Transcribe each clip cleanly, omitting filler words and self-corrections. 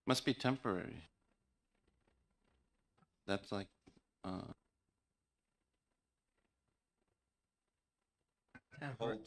Must be temporary. That's like uh Hold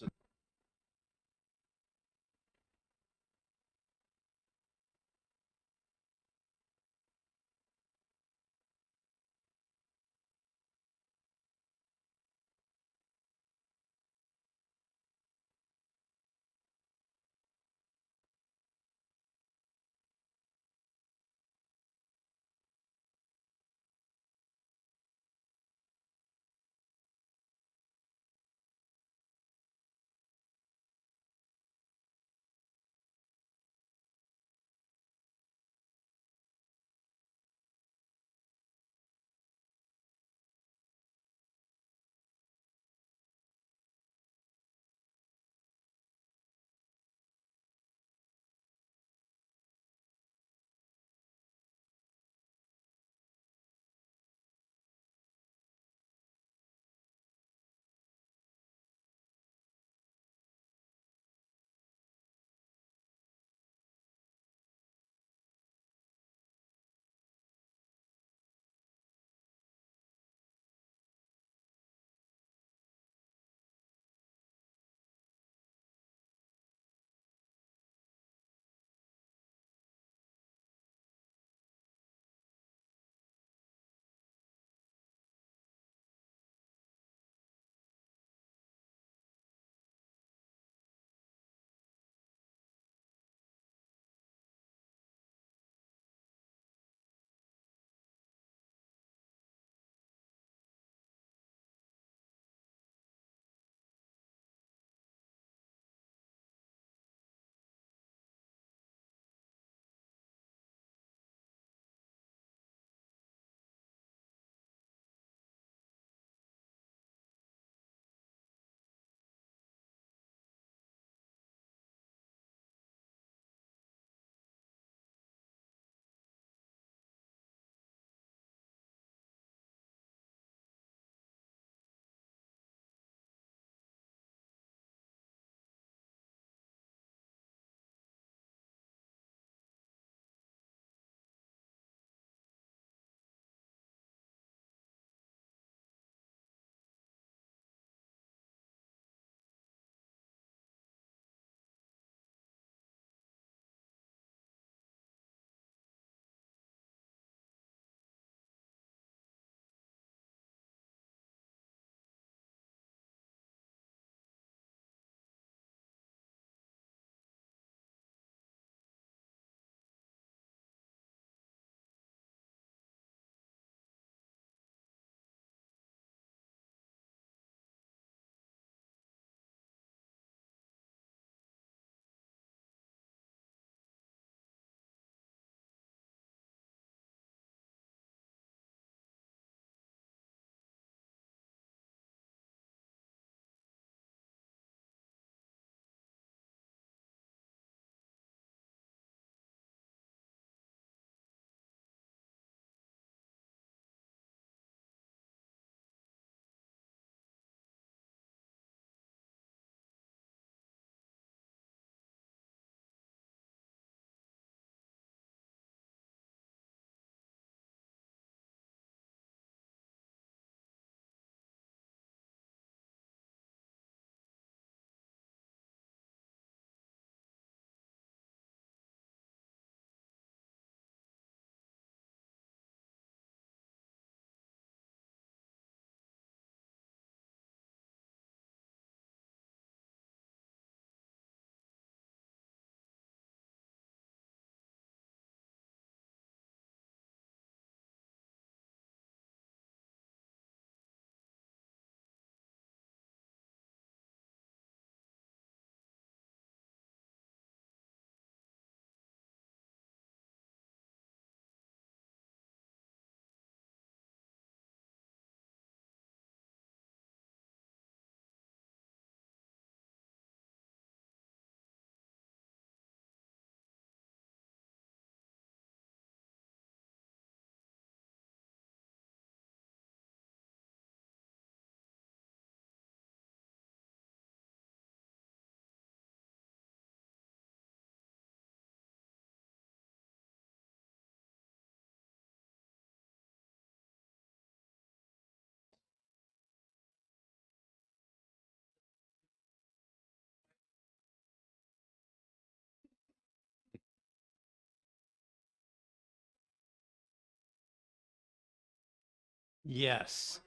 Yes.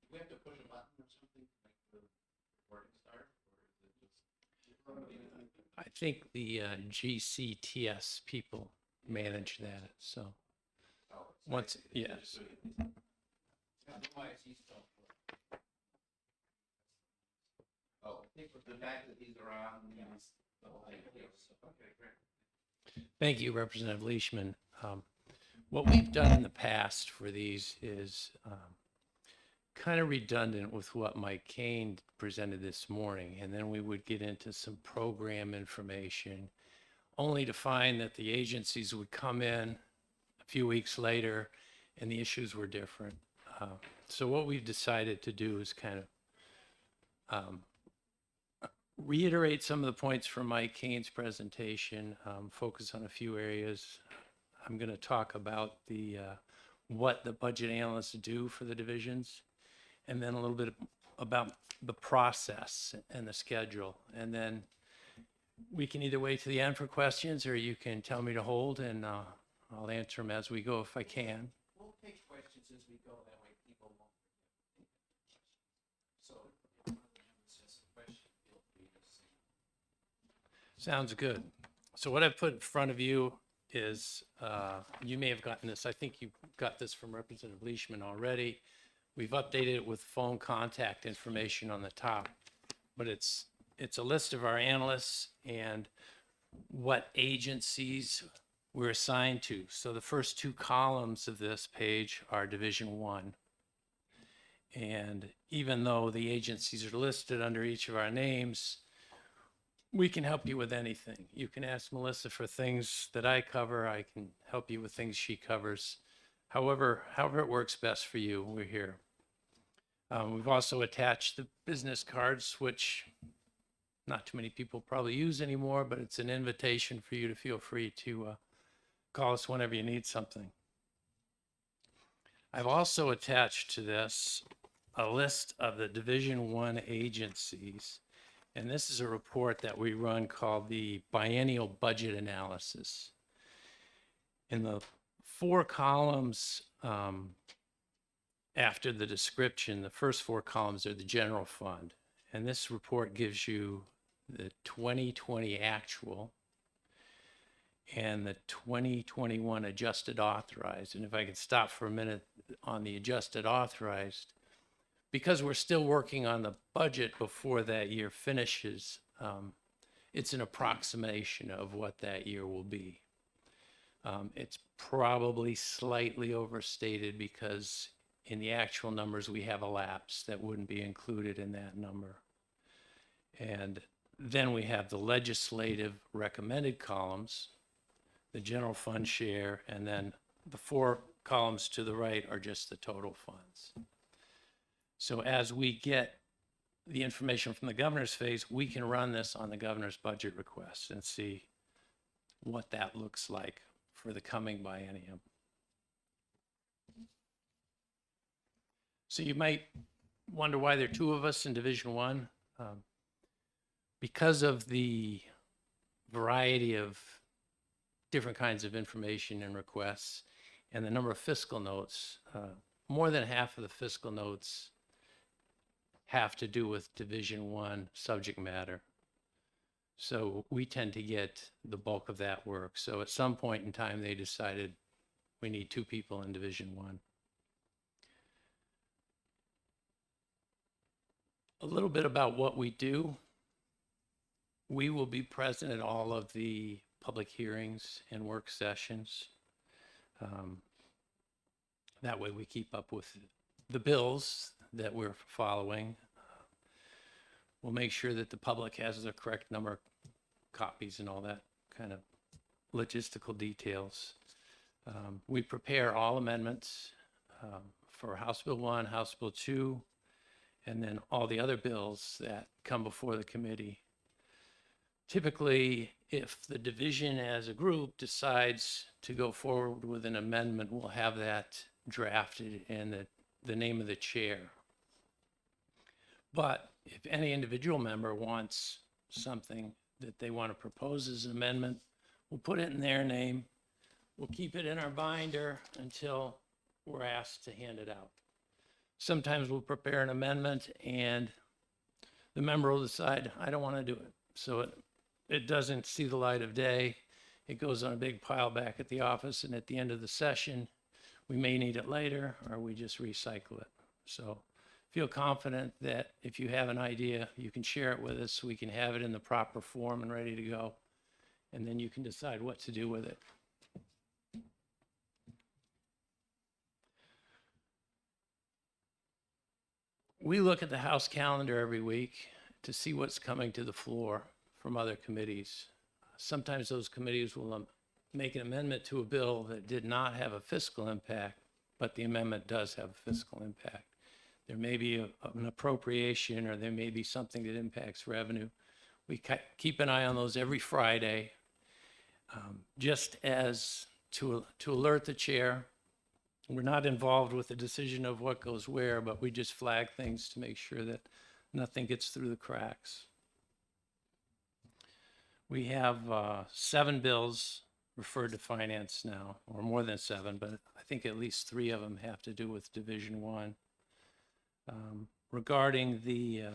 Do we have to push a button or something to make the recording start, or is it just? I think the GCTS people manage that, so. Once, yes. Otherwise, he's still. Oh, I think with the fact that he's around, he's the whole thing. Okay, great. Thank you, Representative Leishman. What we've done in the past for these is kind of redundant with what Mike Kane presented this morning, and then we would get into some program information, only to find that the agencies would come in a few weeks later and the issues were different. So what we've decided to do is kind of reiterate some of the points from Mike Kane's presentation, focus on a few areas. I'm going to talk about what the budget analysts do for the divisions, and then a little bit about the process and the schedule. And then we can either wait to the end for questions, or you can tell me to hold, and I'll answer them as we go if I can. We'll take questions as we go, that way people won't forget. So if one of them says a question, feel free to say. Sounds good. So what I've put in front of you is, you may have gotten this, I think you got this from Representative Leishman already. We've updated it with phone contact information on the top, but it's a list of our analysts and what agencies we're assigned to. So the first two columns of this page are Division 1. And even though the agencies are listed under each of our names, we can help you with anything. You can ask Melissa for things that I cover. I can help you with things she covers. However it works best for you, we're here. We've also attached the business cards, which not too many people probably use anymore, but it's an invitation for you to feel free to call us whenever you need something. I've also attached to this a list of the Division 1 agencies. And this is a report that we run called the Biennial Budget Analysis. In the 4 columns after the description, the first 4 columns are the general fund. And this report gives you the 2020 actual and the 2021 adjusted authorized. And if I could stop for a minute on the adjusted authorized, because we're still working on the budget before that year finishes, it's an approximation of what that year will be. It's probably slightly overstated because in the actual numbers we have a lapse that wouldn't be included in that number. And then we have the legislative recommended columns, the general fund share, and then the 4 columns to the right are just the total funds. So as we get the information from the governor's phase, we can run this on the governor's budget request and see what that looks like for the coming biennium. So you might wonder why there are 2 of us in Division 1. Because of the variety of different kinds of information and requests and the number of fiscal notes, more than half of the fiscal notes have to do with Division 1 subject matter. So we tend to get the bulk of that work. So at some point in time, they decided we need 2 people in Division 1. A little bit about what we do. We will be present at all of the public hearings and work sessions. That way we keep up with the bills that we're following. We'll make sure that the public has the correct number of copies and all that kind of logistical details. We prepare all amendments for House Bill 1, House Bill 2, and then all the other bills that come before the committee. Typically, if the division as a group decides to go forward with an amendment, we'll have that drafted in the name of the chair. But if any individual member wants something that they want to propose as an amendment, we'll put it in their name. We'll keep it in our binder until we're asked to hand it out. Sometimes we'll prepare an amendment and the member will decide, I don't want to do it. So it doesn't see the light of day. It goes on a big pile back at the office, and at the end of the session, we may need it later, or we just recycle it. So feel confident that if you have an idea, you can share it with us. We can have it in the proper form and ready to go. And then you can decide what to do with it. We look at the House calendar every week to see what's coming to the floor from other committees. Sometimes those committees will make an amendment to a bill that did not have a fiscal impact, but the amendment does have a fiscal impact. There may be an appropriation, or there may be something that impacts revenue. We keep an eye on those every Friday, just as to alert the chair. We're not involved with the decision of what goes where, but we just flag things to make sure that nothing gets through the cracks. We have 7 bills referred to finance now, or more than 7, but I think at least 3 of them have to do with Division 1. Regarding the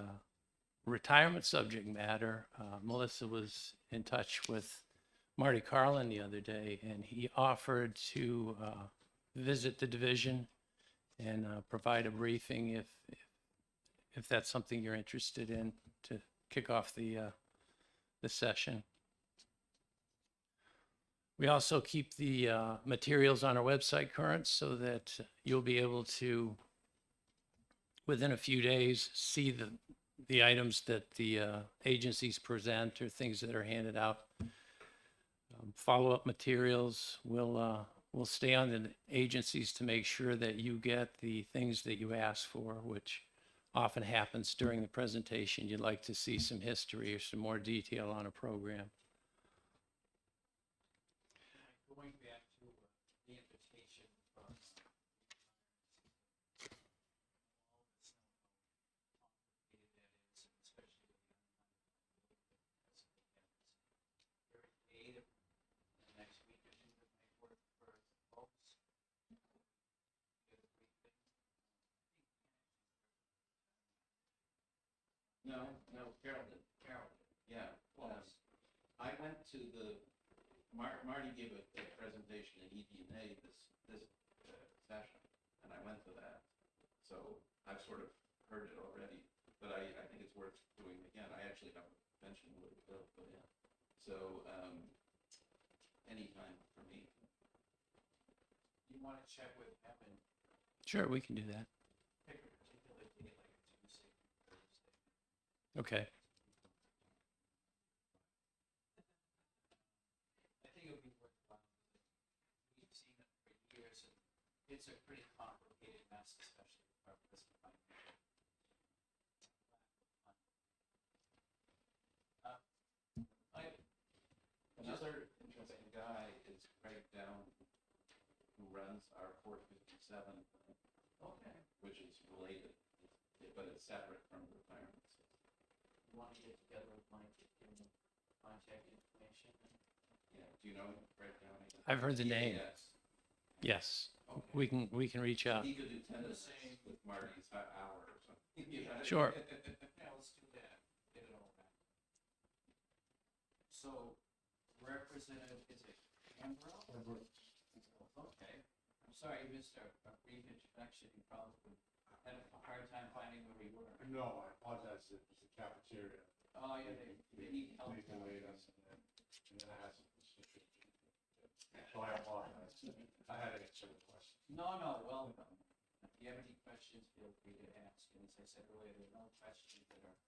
retirement subject matter, Melissa was in touch with Marty Carlin the other day, and he offered to visit the division and provide a briefing if that's something you're interested in to kick off the session. We also keep the materials on our website current so that you'll be able to, within a few days, see the items that the agencies present or things that are handed out. Follow-up materials will stay on the agencies to make sure that you get the things that you ask for, which often happens during the presentation. You'd like to see some history or some more detail on a program. Going back to the invitation from all this complicated that is, and especially with the very creative in the next week or two that might work for folks. Get a briefing. No, Carol did. Yeah. I went to the, Marty gave a presentation at ED&A this session, and I went to that. So I've sort of heard it already, but I think it's worth doing again. I actually have a mention with it, but yeah. So anytime for me. You want to check with Evan? Sure, we can do that. Pick a particular date, like a Tuesday, Thursday. Okay. I think it would be worthwhile. We've seen it for years, and it's a pretty complicated mess, especially with our fiscal financial. Another interesting guy is Craig Down, who runs our 457, okay, which is related, but it's separate from the retirement system. You want to get together with Mike, give him contact information? Yeah, do you know Craig Down? I've heard the name. Yes. Okay. We can reach out. He could do 10 minutes with Marty's hour or something. Sure. Yeah, let's do that. Get it all back. So, Representative, is it Ambrose? Okay. I'm sorry you missed our brief introduction. You probably had a hard time finding where we were. No, I apologize. It was the cafeteria. Oh, yeah, they need help. They delayed us, and then I had some issues. So I apologize. I had to answer the question. No, welcome. If you have any questions, feel free to ask. And as I said earlier, there are no questions that are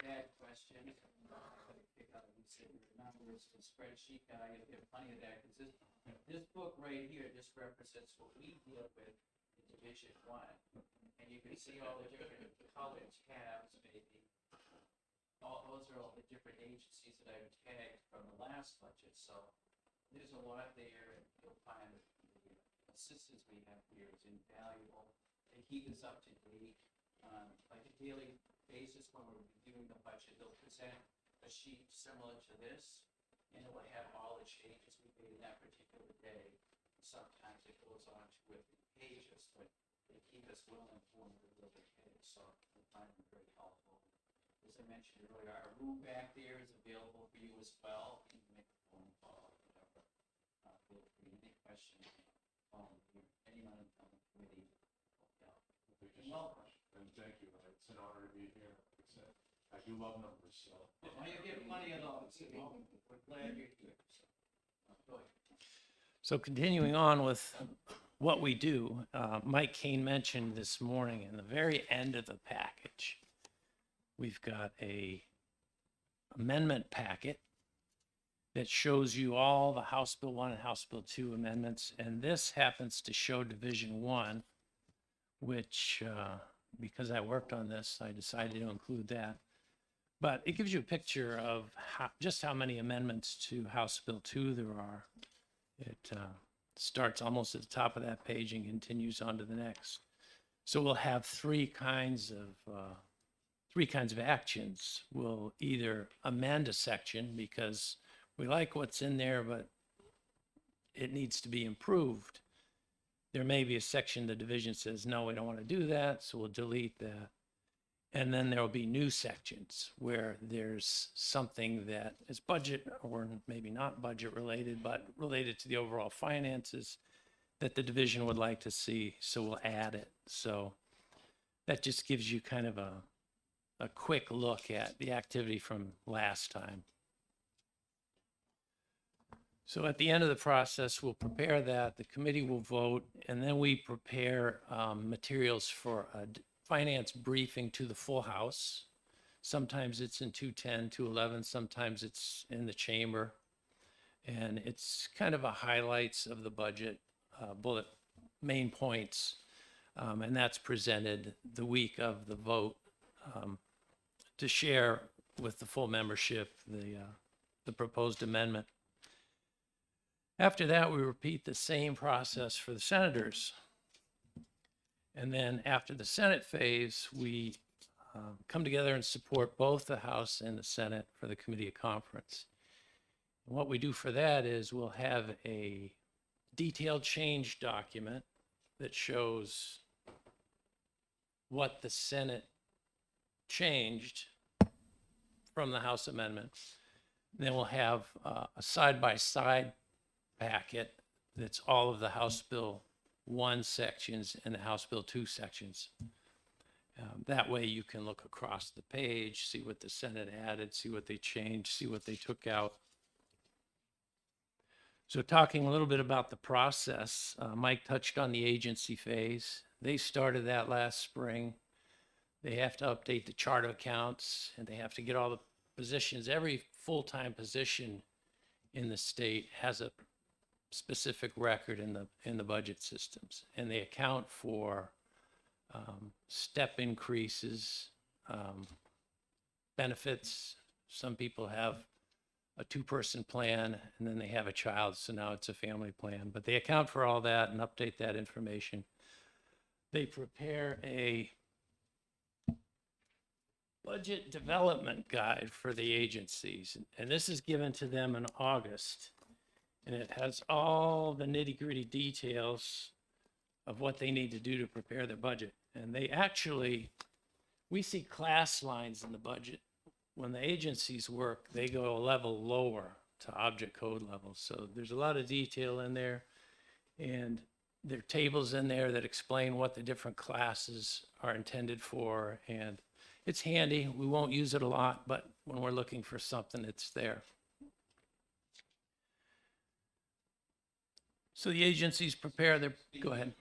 bad questions. Pick out and say your numbers, the spreadsheet guy, you'll get plenty of that, because this book right here just represents what we deal with in Division 1. And you can see all the different colored tabs, maybe. Those are all the different agencies that I've tagged from the last budget. So there's a lot there, and you'll find that the assistance we have here is invaluable. They keep us up to date on like a daily basis. When we're reviewing the budget, they'll present a sheet similar to this, and it will have all the changes we made in that particular day. Sometimes it goes on to with us well informed of the other case, so I find it very helpful. As I mentioned earlier, our room back there is available for you as well. You can make a phone call, whatever. Feel free, any questions, phone, anyone on the committee. Thank you so much, and thank you. It's an honor to be here. Like I said, I do love numbers, so. You get plenty of those, you know, we're glad you're here. So, go ahead. So continuing on with what we do, Mike Kane mentioned this morning in the very end of the package, we've got a amendment packet that shows you all the House Bill 1 and House Bill 2 amendments. And this happens to show Division 1, which, because I worked on this, I decided to include that. But it gives you a picture of just how many amendments to House Bill 2 there are. It starts almost at the top of that page and continues on to the next. So we'll have three kinds of actions. We'll either amend a section because we like what's in there, but it needs to be improved. There may be a section the division says, no, we don't want to do that, so we'll delete that. And then there will be new sections where there's something that is budget or maybe not budget related, but related to the overall finances that the division would like to see, so we'll add it. So that just gives you kind of a quick look at the activity from last time. So at the end of the process, we'll prepare that, the committee will vote, and then we prepare materials for a finance briefing to the full House. Sometimes it's in 210, 211, sometimes it's in the chamber. And it's kind of a highlights of the budget, bullet main points. And that's presented the week of the vote to share with the full membership the proposed amendment. After that, we repeat the same process for the senators. And then after the Senate phase, we come together and support both the House and the Senate for the committee of conference. And what we do for that is we'll have a detailed change document that shows what the Senate changed from the House amendment. Then we'll have a side-by-side packet that's all of the House Bill 1 sections and the House Bill 2 sections. That way you can look across the page, see what the Senate added, see what they changed, see what they took out. So talking a little bit about the process, Mike touched on the agency phase. They started that last spring. They have to update the chart of accounts and they have to get all the positions. Every full-time position in the state has a specific record in the budget systems, and they account for step increases, benefits. Some people have a two-person plan and then they have a child, so now it's a family plan, but they account for all that and update that information. They prepare a budget development guide for the agencies, and this is given to them in August. And it has all the nitty-gritty details of what they need to do to prepare their budget. And they actually, we see class lines in the budget. When the agencies work, they go a level lower to object code level. So there's a lot of detail in there. And there are tables in there that explain what the different classes are intended for. And it's handy. We won't use it a lot, but when we're looking for something, it's there. So the agencies prepare their, go ahead.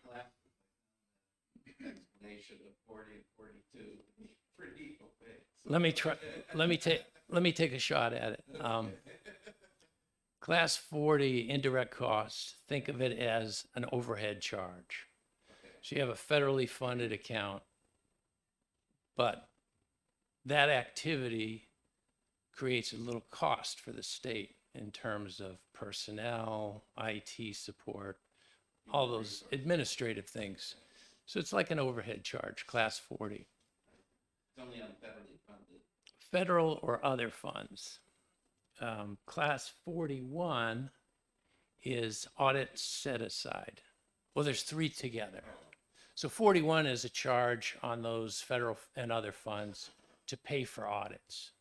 Explanation of 40 and 42, pretty opaque. Let me take a shot at it. Class 40 indirect costs, think of it as an overhead charge. So you have a federally funded account, but that activity creates a little cost for the state in terms of personnel, IT support, all those administrative things. So it's like an overhead charge, class 40. It's only on federally funded. Federal or other funds. Class 41 is audit set aside. Well, there's three together. So 41 is a charge on those federal and other funds to pay for audits.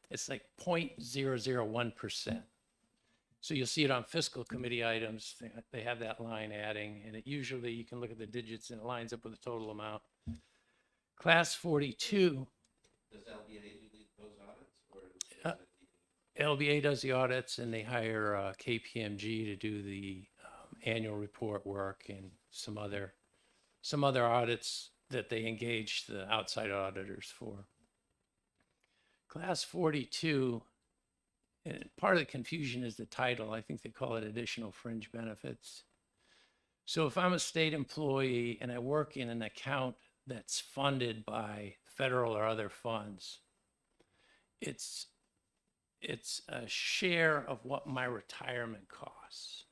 It's like 0.001%. So you'll see it on fiscal committee items. They have that line adding, and it usually, you can look at the digits and it lines up with the total amount. Class 42, Does LBA do those audits, or Uh, is it LBA does the audits, and they hire KPMG to do the annual report work and some other audits that they engage the outside auditors for. Class 42, and part of the confusion is the title. I think they call it additional fringe benefits. So if I'm a state employee and I work in an account that's funded by federal or other funds, it's a share of what my retirement costs.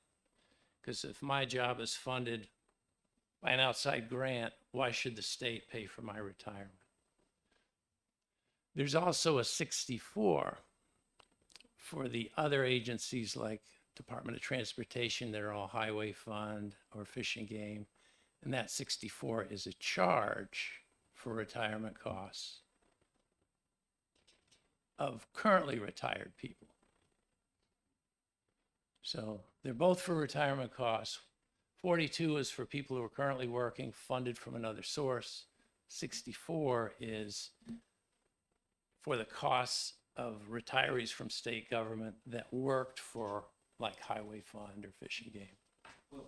Because if my job is funded by an outside grant, why should the state pay for my retirement? There's also a 64 for the other agencies like Department of Transportation that are all highway fund or Fish and Game. And that 64 is a charge for retirement costs of currently retired people. So they're both for retirement costs. 42 is for people who are currently working, funded from another source. 64 is for the costs of retirees from state government that worked for like Highway Fund or Fish and Game. well,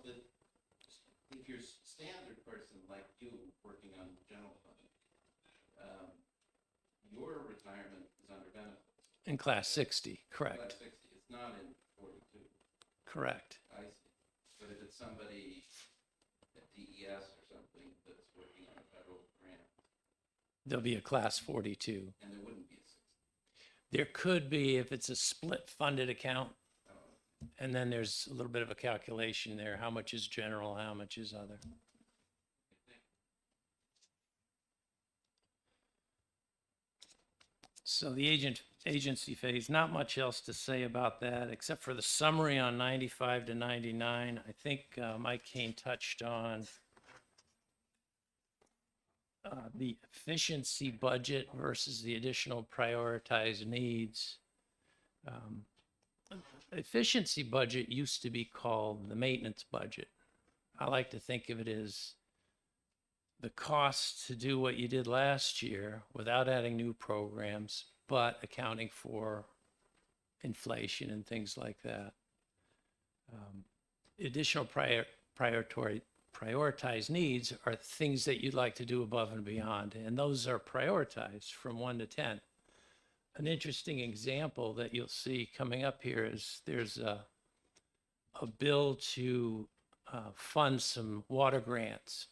if you're a standard person like you working on general fund, your retirement is under benefits. In Class 60, Class correct, 60, it's not in 42. correct. I see. But if it's somebody at DES or something that's working on a federal grant, There'll be a Class 42. and there wouldn't be a 60. There could be if it's a split funded account, Oh, and then there's a little bit of a calculation there. How much is general, how much is other? So the agency phase, not much else to say about that, except for the summary on 95 to 99. I think Mike Kane touched on the efficiency budget versus the additional prioritized needs. Efficiency budget used to be called the maintenance budget. I like to think of it as the cost to do what you did last year without adding new programs, but accounting for inflation and things like that. Additional prioritized needs are things that you'd like to do above and beyond, and those are prioritized from 1 to 10. An interesting example that you'll see coming up here is there's a bill to fund some water grants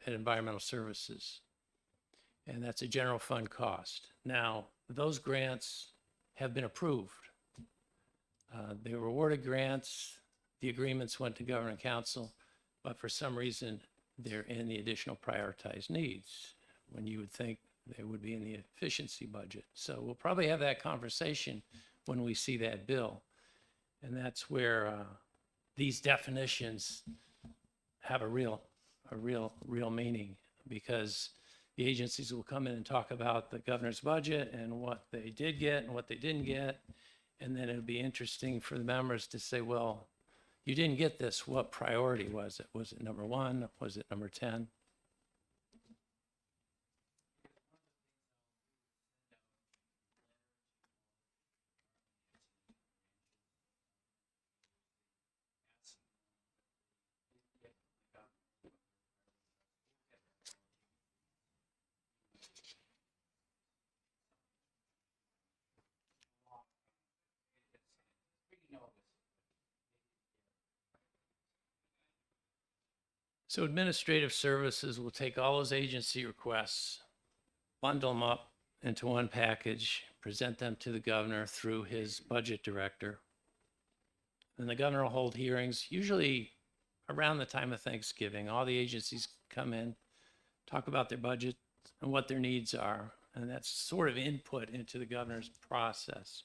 at Environmental Services, and that's a general fund cost. Now, those grants have been approved. They were awarded grants, the agreements went to Governing Council, but for some reason, they're in the additional prioritized needs when you would think they would be in the efficiency budget. So we'll probably have that conversation when we see that bill. And that's where these definitions have a real meaning, because the agencies will come in and talk about the governor's budget and what they did get and what they didn't get. And then it'll be interesting for the members to say, well, you didn't get this. What priority was it? Was it number 1? Was it number 10? So administrative services will take all those agency requests, bundle them up into one package, present them to the governor through his budget director. And the governor will hold hearings, usually around the time of Thanksgiving. All the agencies come in, talk about their budget and what their needs are. And that's sort of input into the governor's process.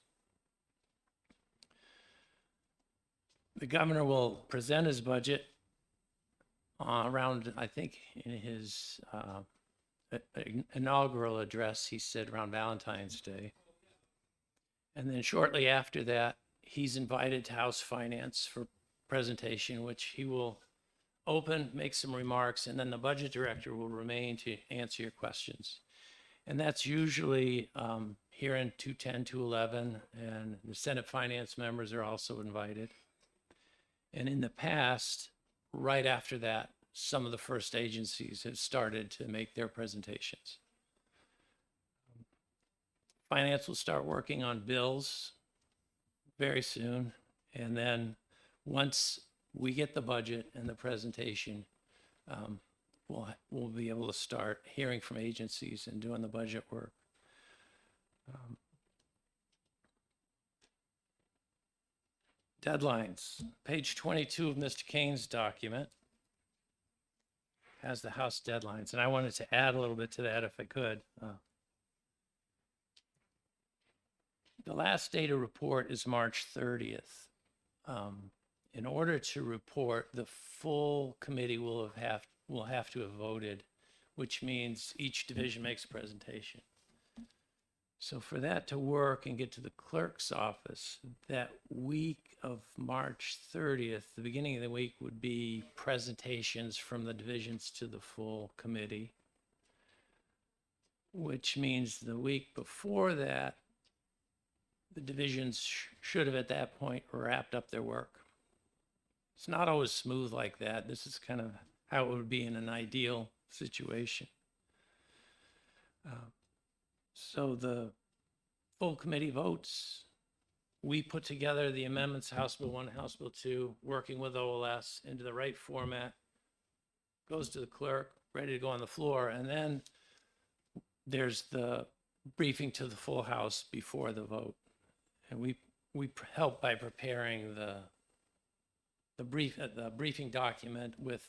The governor will present his budget, around, I think in his inaugural address, he said around Valentine's Day. And then shortly after that, he's invited to House Finance for presentation, which he will open, make some remarks, and then the budget director will remain to answer your questions. And that's usually here in 210, 211, and the Senate finance members are also invited. And in the past, right after that, some of the first agencies have started to make their presentations. Finance will start working on bills very soon. And then once we get the budget and the presentation, we'll be able to start hearing from agencies and doing the budget work. Deadlines. Page 22 of Mr. Kane's document has the House deadlines, and I wanted to add a little bit to that if I could. The last day to report is March 30th. In order to report, the full committee will have to have voted, which means each division makes a presentation. So for that to work and get to the clerk's office, that week of March 30th, the beginning of the week would be presentations from the divisions to the full committee, which means the week before that, the divisions should have at that point wrapped up their work. It's not always smooth like that. This is kind of how it would be in an ideal situation. So the full committee votes. We put together the amendments, House Bill 1, House Bill 2, working with OLS into the right format, goes to the clerk, ready to go on the floor, and then there's the briefing to the full House before the vote. And we help by preparing the briefing document with,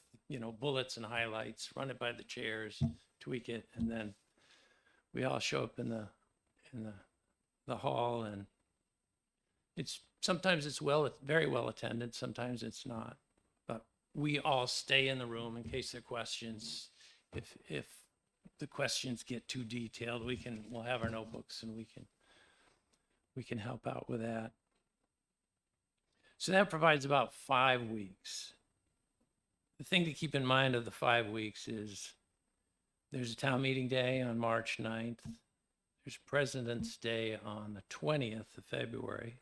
bullets and highlights, run it by the chairs, tweak it, and then we all show up in the hall, and sometimes it's very well attended, sometimes it's not, but we all stay in the room in case there are questions. If the questions get too detailed, we'll have our notebooks and we can help out with that. So that provides about 5 weeks. The thing to keep in mind of the 5 weeks is there's a town meeting day on March 9th. There's President's Day on the 20th of February.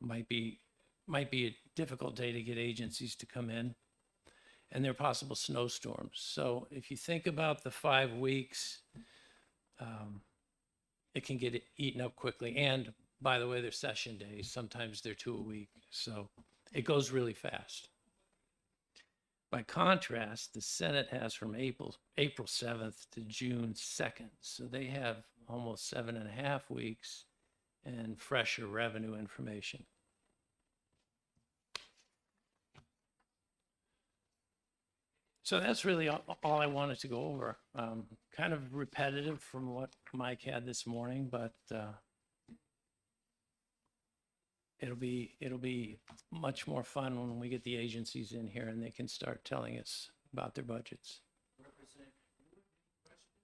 Might be a difficult day to get agencies to come in. And there are possible snowstorms. So if you think about the 5 weeks, it can get eaten up quickly. And by the way, they're session days. Sometimes they're 2 a week. So it goes really fast. By contrast, the Senate has from April 7th to June 2nd. So they have almost 7.5 weeks and fresher revenue information. So that's really all I wanted to go over. Kind of repetitive from what Mike had this morning, but it'll be much more fun when we get the agencies in here and they can start telling us about their budgets. Representative, do you have any questions?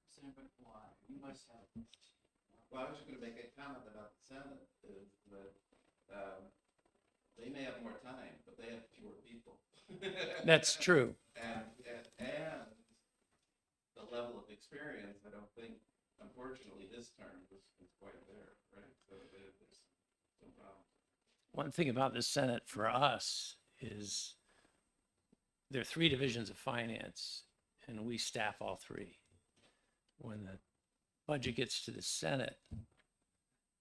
Representative Why? You must have. Well, I was just gonna make a comment about the Senate, is that, they may have more time, but they have fewer people. That's true. And the level of experience, I don't think, unfortunately, this term is quite there, right? So there's some problem. One thing about the Senate for us is there are 3 divisions of finance, and we staff all 3. When the budget gets to the Senate,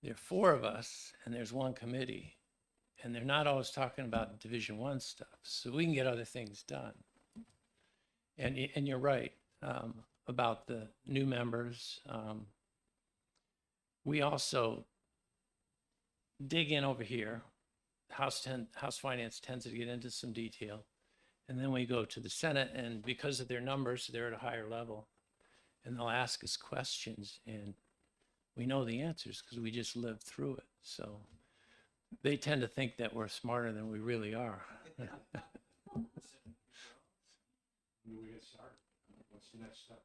there are 4 of us, and there's 1 committee, and they're not always talking about Division 1 stuff, so we can get other things done. And you're right about the new members. We also dig in over here. House Finance tends to get into some detail, and then we go to the Senate, and because of their numbers, they're at a higher level, and they'll ask us questions, and we know the answers because we just lived through it. So they tend to think that we're smarter than we really are. When do we get started? What's the next step?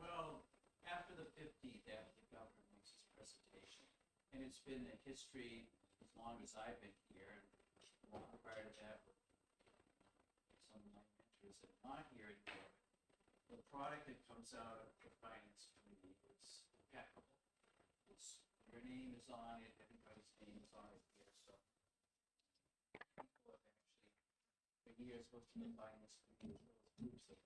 Well, after the 15th, after the governor makes his presentation, and it's been a history as long as I've been here, and long prior to that, with some of my mentors that are not here anymore. The product that comes out of the finance committee is impeccable. It's, your name is on it, everybody's name is on it here, so. People have actually, for years, looked at the finance committee as those groups that.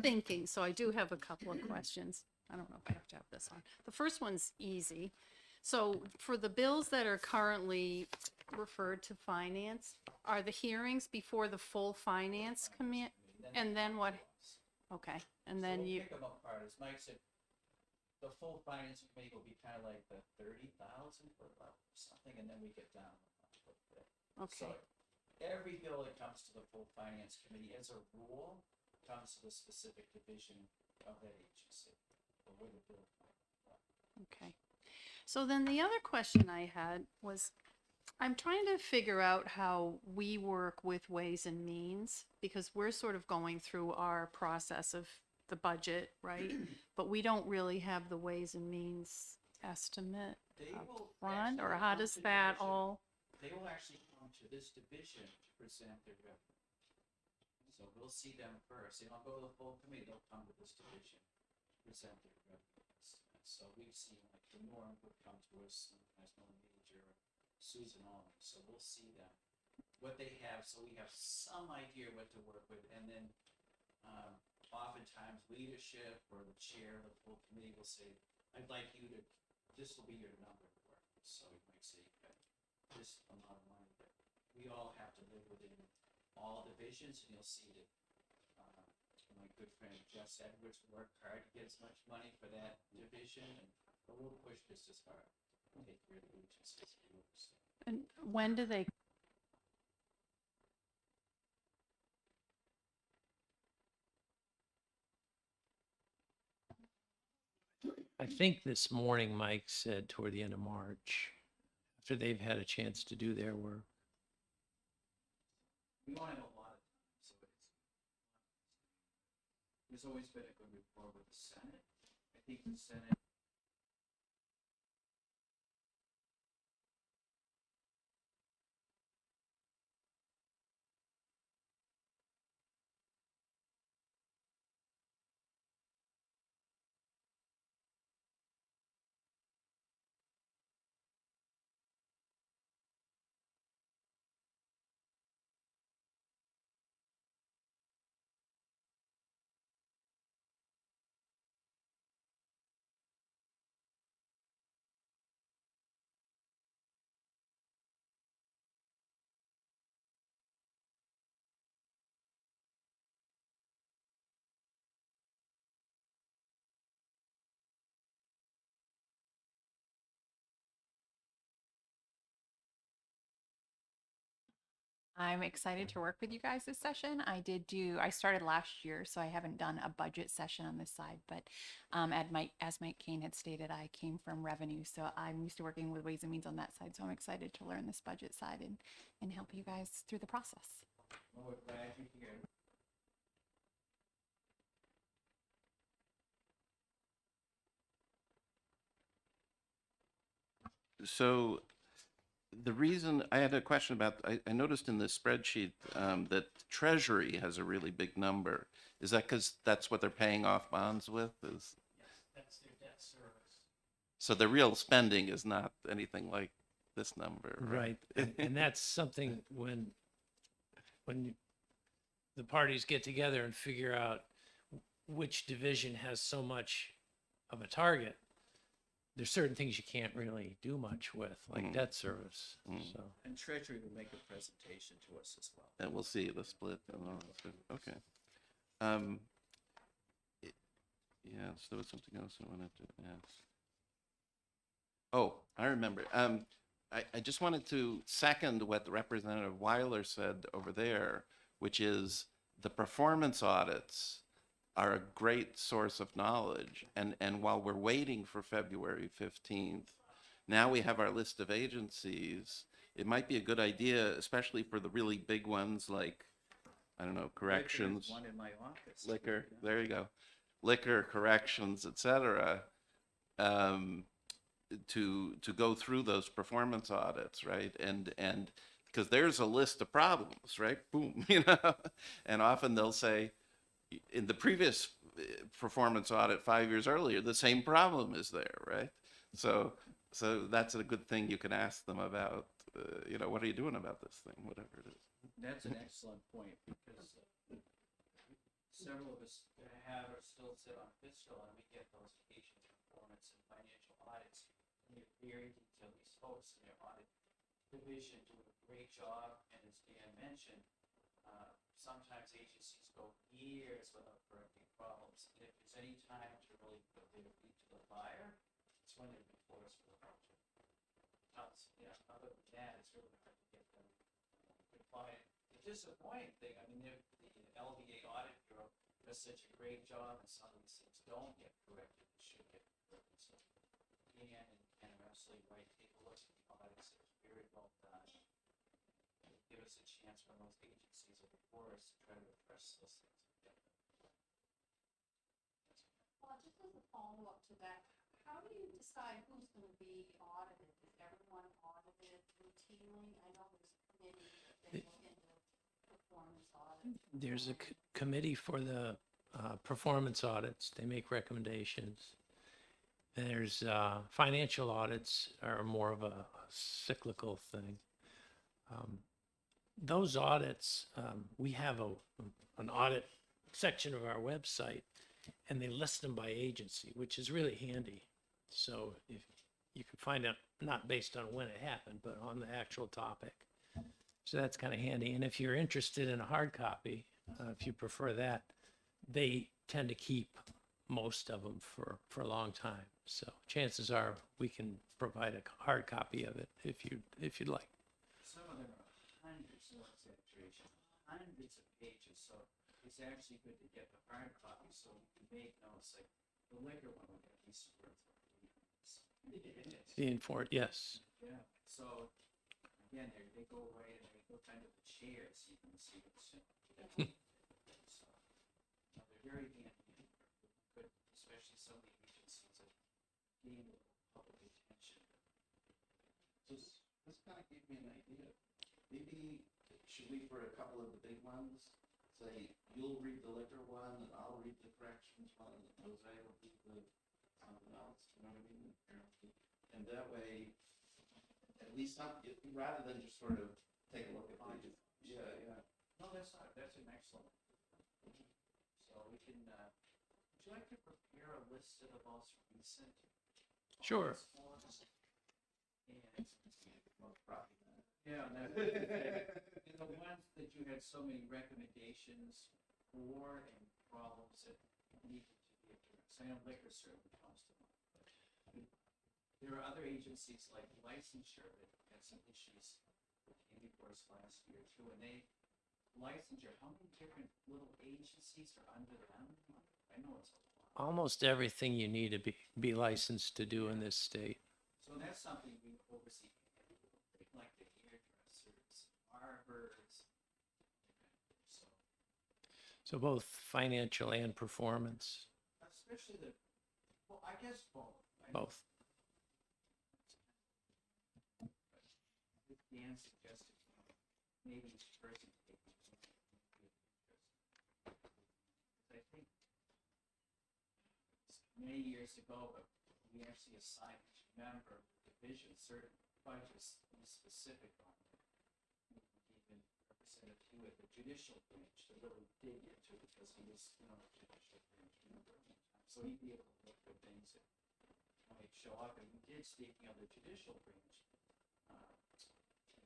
Thinking, so I do have a couple of questions. I don't know if I have to have this on. The first one's easy. So for the bills that are currently referred to finance, are the hearings before the full finance commit? And then what? Okay, and So then we'll you, pick them apart, as Mike said, the full finance committee will be kind of like the 30,000 foot level or something, and then we get down a little bit. So okay, every bill that comes to the full finance committee, as a rule, comes to the specific division of that agency, or where the bill. okay. So then the other question I had was, I'm trying to figure out how we work with Ways and Means, because we're sort of going through our process of the budget, right? But we don't really have the Ways and Means estimate They up will front, or actually how come does to that division. all? They will actually come to this division to present their revenue. So we'll see them first. They don't go to the full committee, they'll come to this division, to present their revenue estimates. So we've seen like the Norm would come to us, sometimes Norm Major, or Susan Allen, so we'll see them, what they have, so we have some idea what to work with, and then, oftentimes leadership or the chair of the full committee will say, I'd like you to, this will be your number to work with, so we might say, okay, this amount of money, but we all have to live within all divisions, and you'll see that, my good friend Jess Edwards worked hard to get as much money for that division, and but we'll push just as hard, take care of the agencies. And when do they? I think this morning Mike said toward the end of March, after they've had a chance to do their work. We won't have a lot of time, so there's always been a good rapport with the Senate. I think the Senate I'm excited to work with you guys this session. I started last year, so I haven't done a budget session on this side, but as Mike Kane had stated, I came from revenue, so I'm used to working with Ways and Means on that side, so I'm excited to learn this budget side and help you guys through the process. well, we're glad you're here. So the reason I had a question about, I noticed in this spreadsheet that Treasury has a really big number. Is that because that's what they're paying off bonds with? Is That's their debt service. so the real spending is not anything like this number, Right, and that's something when the parties get together and figure out which division has so much of a target, there's certain things you can't really do much with, like debt service, so. And Treasury will make a presentation to us as well. And we'll see the split and all that stuff. Okay. Yeah, so there was something else I wanted to ask. Oh, I remember. I just wanted to second what Representative Weiler said over there, which is the performance audits are a great source of knowledge. And while we're waiting for February 15th, now we have our list of agencies. It might be a good idea, especially for the really big ones like, I don't know, corrections. There's one in my office. Liquor, there you go. Liquor, corrections, et cetera, to go through those performance audits, right? And because there's a list of problems, right? Boom, and often they'll say, in the previous performance audit 5 years earlier, the same problem is there, right? So that's a good thing you can ask them about, what are you doing about this thing, whatever it is. That's an excellent point, because several of us have or still sit on fiscal, and we get those agent performance and financial audits. And they're very detailed. These folks in their audit division do a great job, and as Dan mentioned, sometimes agencies go years without correcting problems. And if there's any time to really put their feet to the fire, it's when they're before us for the budget. Other than that, it's really hard to get them compliant. The disappointing thing, I mean, the LBA Audit Bureau does such a great job, and some of these things don't get corrected and should get corrected. So Dan and Wesley White, take a look at the audits. They're very well done. Give us a chance when those agencies are before us to try to address those things. Well, just as a follow-up to that, how do you decide who's going to be audited? Is everyone audited routinely? I know there's a committee that look into performance audits. There's a committee for the performance audits. They make recommendations. There's financial audits are more of a cyclical thing. Those audits, we have an audit section of our website, and they list them by agency, which is really handy. So if you can find out, not based on when it happened, but on the actual topic. So that's kind of handy. And if you're interested in a hard copy, if you prefer that, they tend to keep most of them for a long time. So chances are we can provide a hard copy of it if you'd like. Some of them are hundreds of exaggeration, hundreds of pages, so it's actually good to get the hard copy so you can make notes, like the liquor one, we got these words. The Infor, yes. Yeah, so again, they go right and they go kind of the chairs, you can see what's in. So, they're very handy. some of the agencies that gained public attention. This kind of gave me an idea. Maybe, should we, for a couple of the big ones, say, you'll read the liquor one, and I'll read the corrections one, and Jose will read the something else, you know what I mean? And that way, at least some, rather than just sort of take a look at the, yeah. No, that's an excellent. So we can, would you like to prepare a list of the most recent? Sure. Forms? And, Well, probably not. yeah, and the ones that you had so many recommendations for and problems that needed to be addressed. I know liquor certainly comes to mind. But there are other agencies like licensure that had some issues that came before us last year too, and they licensure, how many different little agencies are under them? I know it's a lot. Almost everything you need to be licensed to do in this state. So that's something we oversee, like the hairdressers, barbers. So So both financial and performance, especially well, I guess both. I know both. Dan suggested, maybe each person take it. I think many years ago, but we actually assigned each member of the division certain budgets to be specific on it. We even represented you at the judicial branch to really dig into it because he was, the judicial branch member at the time. So he'd be able to look for things that might show up. And we did, speaking of the judicial branch,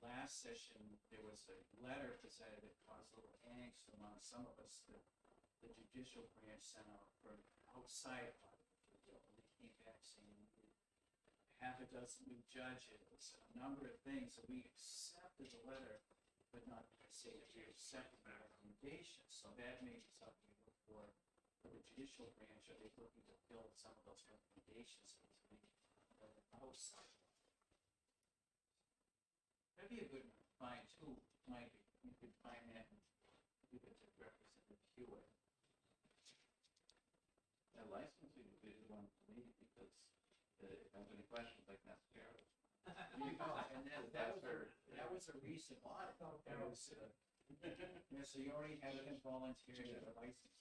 last session, there was a letter presented that caused a little angst among some of us that the judicial branch sent out for an outside audit. And they came back saying we needed half a dozen new judges, a number of things, and we accepted the letter, but not to say that we accepted the recommendations. So that may be something we look for the judicial branch. Are they looking to build some of those recommendations into the outside? That'd be a good one to find too, Mike, you could find that and give it to Representative Hewitt. Yeah, licensing would be the one for me, because if I have any questions, I can ask Carol. And that was a recent audit. That was, yeah, so you already have him volunteering as a license.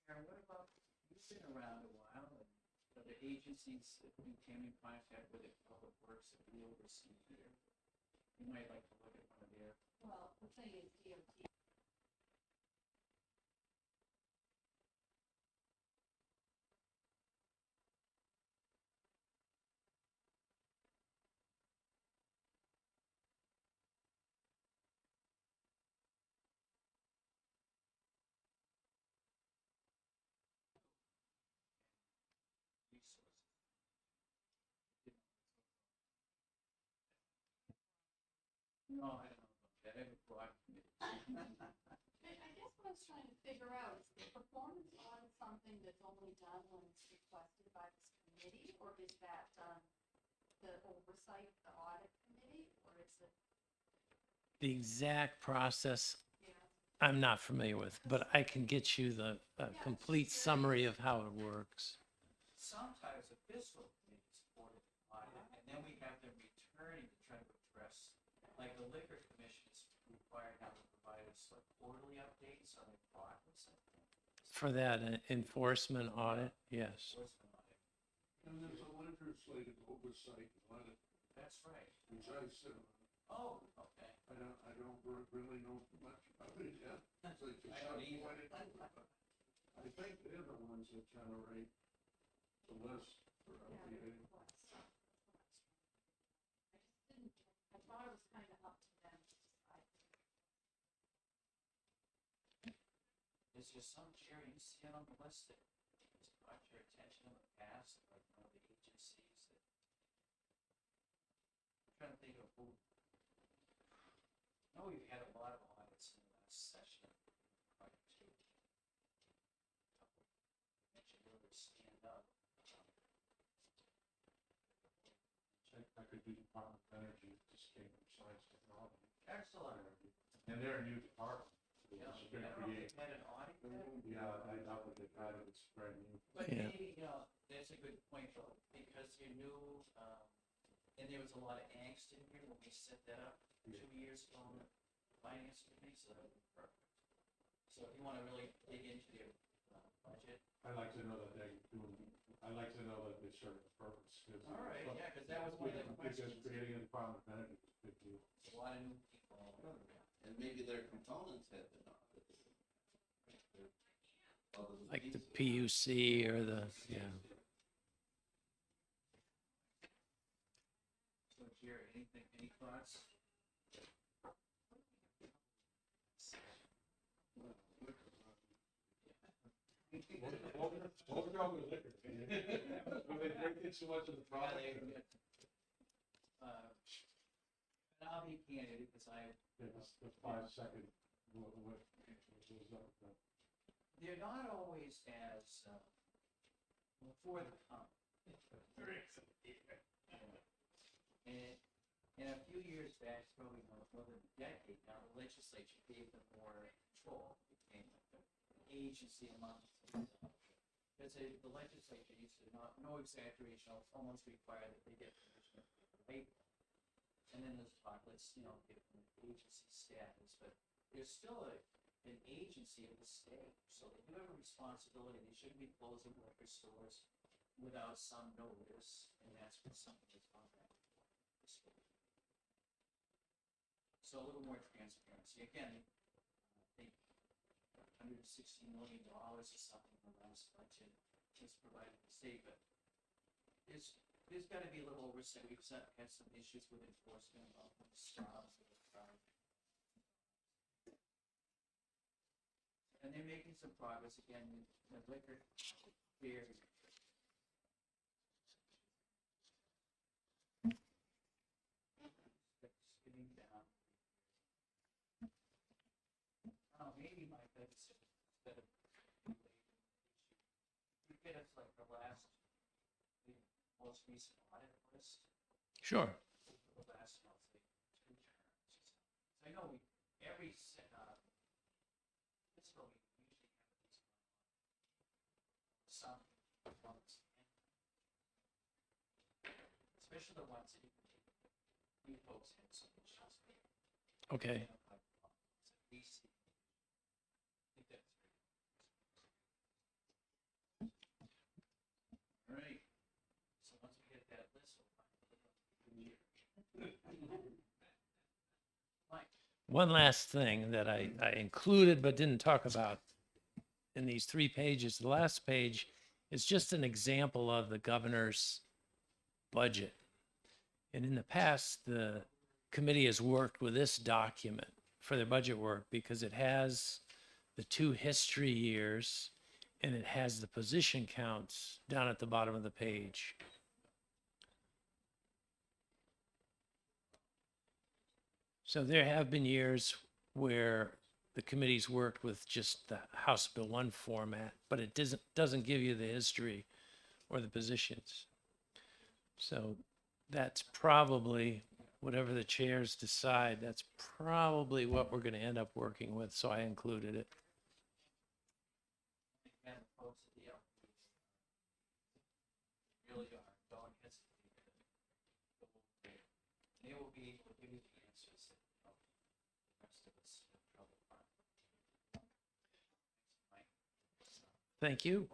Karen, what about, you've been around a while, and the agencies that we came in contact with at Public Works that we oversee here, you might like to look at one of their. Well, the thing is, DOT. Resources. No, I don't know about that. I have a broad committee. I guess what I was trying to figure out is the performance audit something that's only done when it's requested by this committee, or is that the oversight, the audit committee, or is it? The exact process, Yeah. I'm not familiar with, but I can get you the complete summary of how it works. Sometimes the fiscal committee supported the audit, and then we have them returning to try to address, like the liquor commission is required now to provide us like quarterly updates on their progress. For that enforcement audit, yes. Enforcement audit. And there's a legislative oversight audit, That's right. which I sit on. Oh, okay. I don't really know much about it yet. So it's I don't either. I think they're the ones that generate the list for LPA. I thought it was kind of up to them to decide. Is there some, Jerry, you see it on the list that has brought your attention in the past, like one of the agencies that? I'm trying to think of who. I know we've had a lot of audits in the last session. Quite a few. Mentioned really stand up. I could do Department of Energy, just came from Science Technology. Excellent. And they're a new department. Yeah, It's I gonna don't know if create, they've had an audit. Yeah, I doubt that they tried it, it's brand new. But Yeah. maybe, that's a good point though, because you knew, and there was a lot of angst in here when we set that up 2 years ago on the finance committee, so that would be perfect. So if you wanna really dig into your, budget. I like to know that they're doing, I like to know that they serve a purpose. 'Cause- All right, yeah, cause that was one of the Because questions. creating a department of energy is a big deal. A lot of new people. And maybe their components had been audited. Like the PUC or the, yeah. So Jerry, any thoughts? What's wrong with liquor? When they drink it too much of the Yeah, product. And I'll be candid, because The 5 second, what was up with that? they're not always as, forthcoming. And a few years back, probably more than a decade now, the legislature gave them more control, became like an agency among themselves. Because the legislature used to, no exaggeration, almost require that they get permission to write. And then there's talk, let's, give them agency status, but they're still an agency of the state, so they do have a responsibility. They shouldn't be closing liquor stores without some notice, and that's what something is on that. So a little more transparency. Again, I think $160 million or something in the last budget was provided to the state, but there's got to be a little oversight. We've had some issues with enforcement of stops. And they're making some progress again. The liquor here. Skipping down. Oh, maybe my best instead of you get us like the most recent audit list. Sure. The last, I'll say, 2 terms. I know every fiscal we usually have these some ones, especially the ones that you folks had some issues with. Okay. We see. I think that's great. All right. So once we get that list, we'll find Mike. One last thing that I included but didn't talk about in these 3 pages. The last page is just an example of the governor's budget. And in the past, the committee has worked with this document for their budget work because it has the 2 history years and it has the position counts down at the bottom of the page. So there have been years where the committee's worked with just the House Bill 1 format, but it doesn't give you the history or the positions. So that's probably, whatever the chairs decide, that's probably what we're going to end up working with, so I included it. And the folks at the LP really don't hesitate to go over it. They will be able to give you the answers that the rest of us have trouble finding. Mike. Thank you.